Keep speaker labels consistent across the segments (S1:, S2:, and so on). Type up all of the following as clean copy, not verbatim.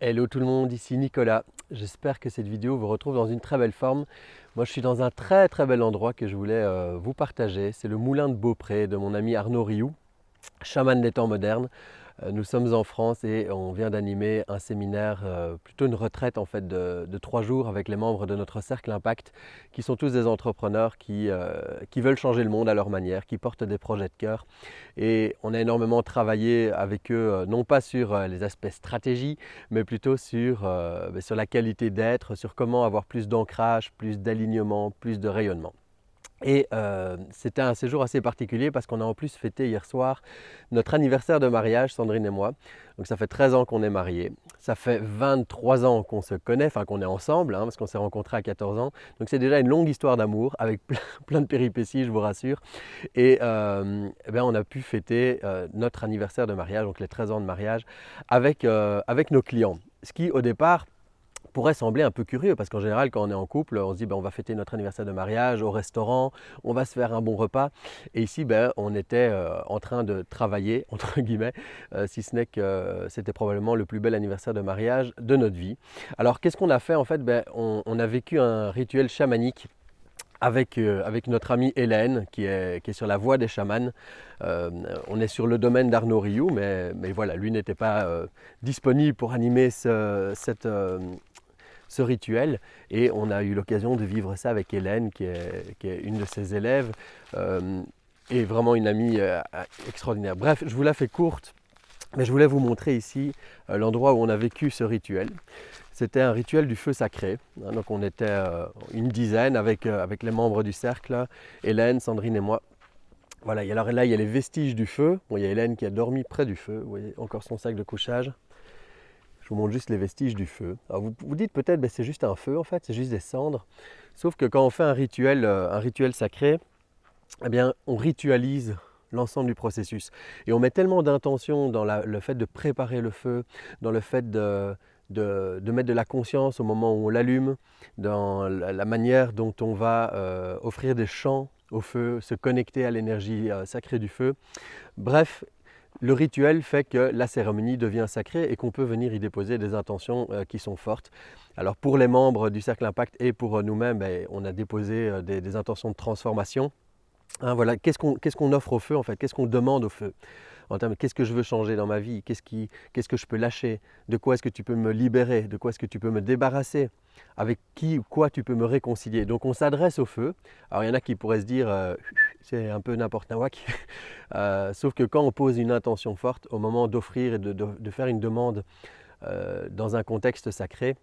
S1: Hello tout le monde, ici Nicolas. J'espère que cette vidéo vous retrouve dans une très belle forme. Moi je suis dans un très bel endroit que je voulais vous partager. C'est le moulin de Beaupré de mon ami Arnaud Rioux, chaman des temps modernes. Nous sommes en France et on vient d'animer un séminaire, plutôt une retraite en fait de 3 jours avec les membres de notre cercle Impact qui sont tous des entrepreneurs qui veulent changer le monde à leur manière, qui portent des projets de cœur. Et on a énormément travaillé avec eux, non pas sur les aspects stratégie, mais plutôt sur la qualité d'être, sur comment avoir plus d'ancrage, plus d'alignement, plus de rayonnement. Et c'était un séjour assez particulier parce qu'on a en plus fêté hier soir notre anniversaire de mariage, Sandrine et moi. Donc ça fait 13 ans qu'on est mariés. Ça fait 23 ans qu'on se connaît, enfin qu'on est ensemble, parce qu'on s'est rencontrés à 14 ans. Donc c'est déjà une longue histoire d'amour avec plein de péripéties, je vous rassure. Et on a pu fêter notre anniversaire de mariage, donc les 13 ans de mariage, avec nos clients. Ce qui au départ pourrait sembler un peu curieux parce qu'en général quand on est en couple on se dit on va fêter notre anniversaire de mariage au restaurant, on va se faire un bon repas et ici on était en train de travailler entre guillemets, si ce n'est que c'était probablement le plus bel anniversaire de mariage de notre vie. Alors qu'est-ce qu'on a fait en fait? On a vécu un rituel chamanique avec notre amie Hélène qui est sur la voie des chamans. On est sur le domaine d'Arnaud Rioux, mais voilà, lui n'était pas disponible pour animer ce rituel et on a eu l'occasion de vivre ça avec Hélène qui est une de ses élèves et vraiment une amie extraordinaire. Bref, je vous la fais courte, mais je voulais vous montrer ici l'endroit où on a vécu ce rituel. C'était un rituel du feu sacré, donc on était une dizaine avec les membres du cercle, Hélène, Sandrine et moi. Voilà, et alors là il y a les vestiges du feu. Bon, il y a Hélène qui a dormi près du feu, vous voyez encore son sac de couchage. Je vous montre juste les vestiges du feu. Alors vous vous dites peut-être c'est juste un feu en fait, c'est juste des cendres. Sauf que quand on fait un rituel sacré, eh bien on ritualise l'ensemble du processus. Et on met tellement d'intention dans le fait de préparer le feu, dans le fait de mettre de la conscience au moment où on l'allume, dans la manière dont on va offrir des chants au feu, se connecter à l'énergie sacrée du feu. Bref, le rituel fait que la cérémonie devient sacrée et qu'on peut venir y déposer des intentions qui sont fortes. Alors pour les membres du Cercle Impact et pour nous-mêmes, on a déposé des intentions de transformation. Voilà, qu'est-ce qu'on offre au feu en fait? Qu'est-ce qu'on demande au feu? En termes de qu'est-ce que je veux changer dans ma vie? Qu'est-ce que je peux lâcher? De quoi est-ce que tu peux me libérer? De quoi est-ce que tu peux me débarrasser? Avec qui ou quoi tu peux me réconcilier? Donc on s'adresse au feu. Alors il y en a qui pourraient se dire c'est un peu n'importe nawak. Sauf que quand on pose une intention forte au moment d'offrir et de faire une demande dans un contexte sacré,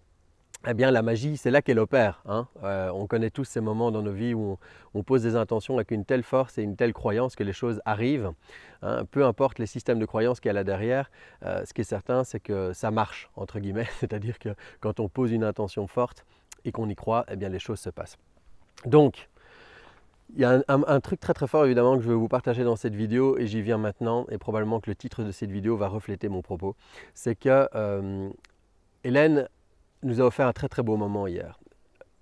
S1: eh bien la magie, c'est là qu'elle opère. On connaît tous ces moments dans nos vies où on pose des intentions avec une telle force et une telle croyance que les choses arrivent. Peu importe les systèmes de croyance qu'il y a là derrière, ce qui est certain, c'est que ça marche, entre guillemets. C'est-à-dire que quand on pose une intention forte et qu'on y croit, eh bien les choses se passent. Donc, il y a un truc très fort évidemment que je veux vous partager dans cette vidéo et j'y viens maintenant et probablement que le titre de cette vidéo va refléter mon propos. C'est que Hélène nous a offert un très beau moment hier.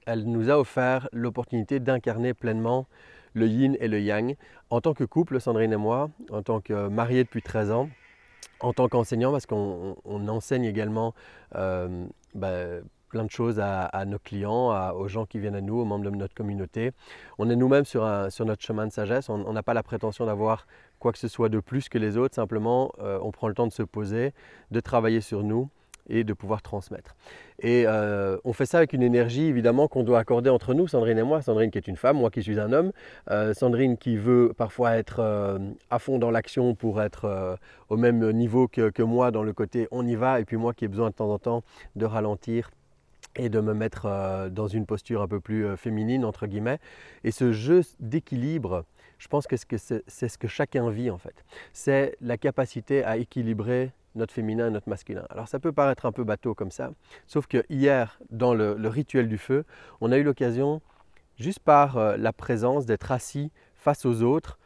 S1: Elle nous a offert l'opportunité d'incarner pleinement le yin et le yang en tant que couple, Sandrine et moi, en tant que mariés depuis 13 ans, en tant qu'enseignant parce qu'on enseigne également plein de choses à nos clients, aux gens qui viennent à nous, aux membres de notre communauté. On est nous-mêmes sur notre chemin de sagesse, on n'a pas la prétention d'avoir quoi que ce soit de plus que les autres, simplement on prend le temps de se poser, de travailler sur nous et de pouvoir transmettre. Et on fait ça avec une énergie évidemment qu'on doit accorder entre nous, Sandrine et moi. Sandrine qui est une femme, moi qui suis un homme. Sandrine qui veut parfois être à fond dans l'action pour être au même niveau que moi dans le côté on y va, et puis moi qui ai besoin de temps en temps de ralentir et de me mettre dans une posture un peu plus féminine entre guillemets. Et ce jeu d'équilibre, je pense que c'est ce que chacun vit en fait. C'est la capacité à équilibrer notre féminin et notre masculin. Alors ça peut paraître un peu bateau comme ça, sauf que hier, dans le rituel du feu, on a eu l'occasion, juste par la présence, d'être assis face aux autres,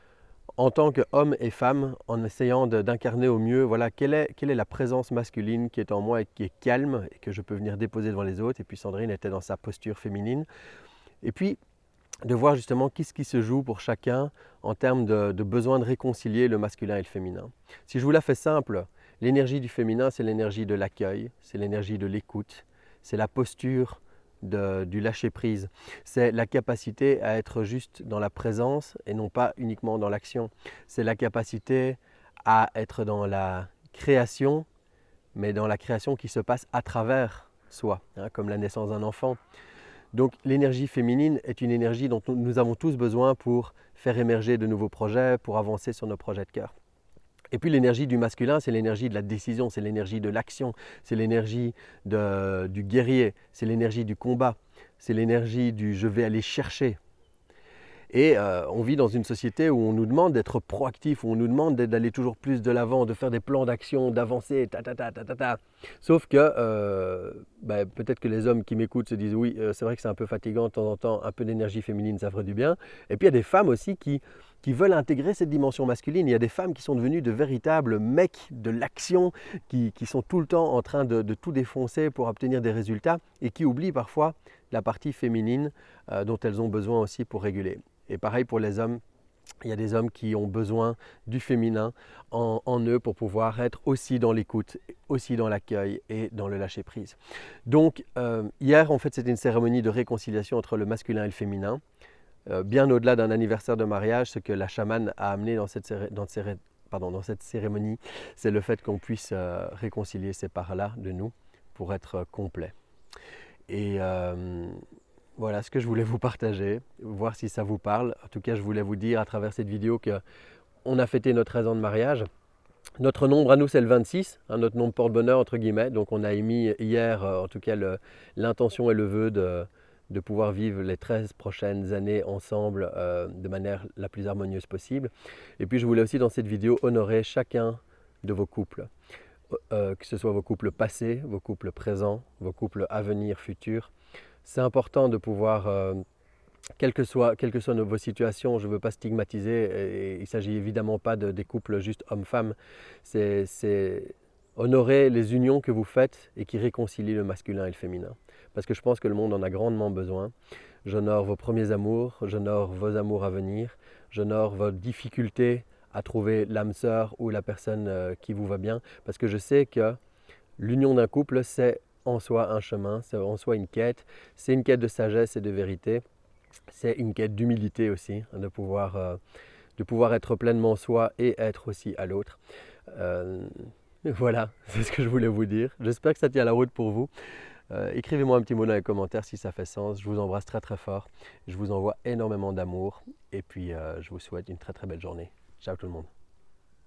S1: en tant qu'homme et femme, en essayant d'incarner au mieux, voilà, quelle est la présence masculine qui est en moi et qui est calme, et que je peux venir déposer devant les autres. Et puis Sandrine était dans sa posture féminine. Et puis, de voir justement qu'est-ce qui se joue pour chacun en termes de besoin de réconcilier le masculin et le féminin. Si je vous la fais simple, L'énergie du féminin, c'est l'énergie de l'accueil, c'est l'énergie de l'écoute, c'est la posture du lâcher-prise. C'est la capacité à être juste dans la présence et non pas uniquement dans l'action. C'est la capacité à être dans la création, mais dans la création qui se passe à travers soi, hein, comme la naissance d'un enfant. Donc l'énergie féminine est une énergie dont nous avons tous besoin pour faire émerger de nouveaux projets, pour avancer sur nos projets de cœur. Et puis l'énergie du masculin, c'est l'énergie de la décision, c'est l'énergie de l'action, c'est l'énergie du guerrier, c'est l'énergie du combat, c'est l'énergie du je vais aller chercher. Et on vit dans une société où on nous demande d'être proactif, où on nous demande d'aller toujours plus de l'avant, de faire des plans d'action, d'avancer, Sauf que peut-être que les hommes qui m'écoutent se disent oui, c'est vrai que c'est un peu fatigant de temps en temps, un peu d'énergie féminine, ça ferait du bien. Et puis il y a des femmes aussi qui veulent intégrer cette dimension masculine. Il y a des femmes qui sont devenues de véritables mecs de l'action, qui sont tout le temps en train de tout défoncer pour obtenir des résultats et qui oublient parfois la partie féminine dont elles ont besoin aussi pour réguler. Et pareil pour les hommes, il y a des hommes qui ont besoin du féminin en eux pour pouvoir être aussi dans l'écoute, aussi dans l'accueil et dans le lâcher-prise. Donc hier, en fait, c'était une cérémonie de réconciliation entre le masculin et le féminin. Bien au-delà d'un anniversaire de mariage, ce que la chamane a amené dans cette cérémonie, c'est le fait qu'on puisse réconcilier ces parts-là de nous pour être complet. Et voilà ce que je voulais vous partager, voir si ça vous parle. En tout cas, je voulais vous dire à travers cette vidéo qu'on a fêté notre 13 ans de mariage. Notre nombre à nous, c'est le 26, hein, notre nombre porte-bonheur, entre guillemets. Donc on a émis hier, en tout cas, l'intention et le vœu de pouvoir vivre les 13 prochaines années ensemble de manière la plus harmonieuse possible. Et puis je voulais aussi dans cette vidéo honorer chacun de vos couples. Que ce soit vos couples passés, vos couples présents, vos couples à venir, futurs. C'est important de pouvoir, quelles que soient vos situations, je ne veux pas stigmatiser, et il ne s'agit évidemment pas des couples juste hommes-femmes, c'est honorer les unions que vous faites et qui réconcilient le masculin et le féminin. Parce que je pense que le monde en a grandement besoin. J'honore vos premiers amours, j'honore vos amours à venir, j'honore vos difficultés à trouver l'âme sœur ou la personne qui vous va bien, parce que je sais que l'union d'un couple, c'est en soi un chemin, c'est en soi une quête, c'est une quête de sagesse et de vérité, c'est une quête d'humilité aussi, hein, de pouvoir être pleinement soi et être aussi à l'autre. Voilà, c'est ce que je voulais vous dire. J'espère que ça tient la route pour vous. Écrivez-moi un petit mot dans les commentaires si ça fait sens. Je vous embrasse très très fort. Je vous envoie énormément d'amour et puis je vous souhaite une très très belle journée. Ciao tout le monde.